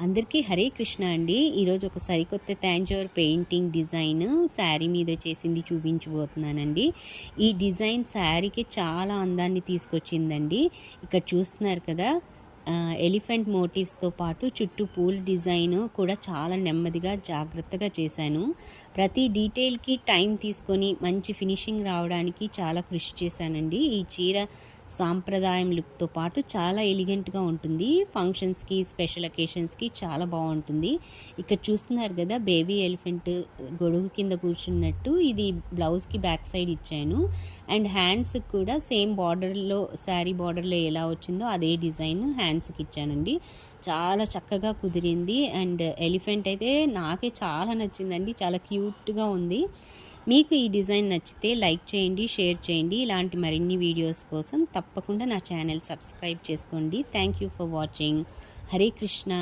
అందరికీ హరే కృష్ణ అండి. ఈరోజు ఒక సరికొత్త తాంజోర్ పెయింటింగ్ డిజైన్ శారీ మీద చేసింది చూపించబోతున్నానండి. ఈ డిజైన్ శారీకి చాలా అందాన్ని తీసుకొచ్చిందండి. ఇక్కడ చూస్తున్నారు కదా, ఎలిఫెంట్ మోటివ్స్తో పాటు చుట్టూ పూల డిజైన్ కూడా చాలా నెమ్మదిగా జాగ్రత్తగా చేశాను. ప్రతి డీటెయిల్కి టైం తీసుకొని మంచి ఫినిషింగ్ రావడానికి చాలా కృషి చేశానండి. ఈ చీర సాంప్రదాయం లుక్తో పాటు చాలా ఎలిగెంట్గా ఉంటుంది. ఫంక్షన్స్కి, స్పెషల్ అకేషన్స్కి చాలా బాగుంటుంది. ఇక్కడ చూస్తున్నారు కదా, బేబీ ఎలిఫెంట్ గొడుగు కింద కూర్చున్నట్టు ఇది బ్లౌజ్కి బ్యాక్ సైడ్ ఇచ్చాను. అండ్ హ్యాండ్స్కి కూడా సేమ్ బార్డర్లో, శారీ బార్డర్లో ఎలా వచ్చిందో అదే డిజైన్ హ్యాండ్స్కి ఇచ్చానండి. చాలా చక్కగా కుదిరింది. అండ్ ఎలిఫెంట్ అయితే నాకే చాలా నచ్చిందండి, చాలా క్యూట్గా ఉంది. మీకు ఈ డిజైన్ నచ్చితే లైక్ చేయండి, షేర్ చేయండి. ఇలాంటి మరిన్ని వీడియోస్ కోసం తప్పకుండా నా ఛానల్ సబ్స్క్రైబ్ చేసుకోండి. Thank you for watching. Hare Krishna.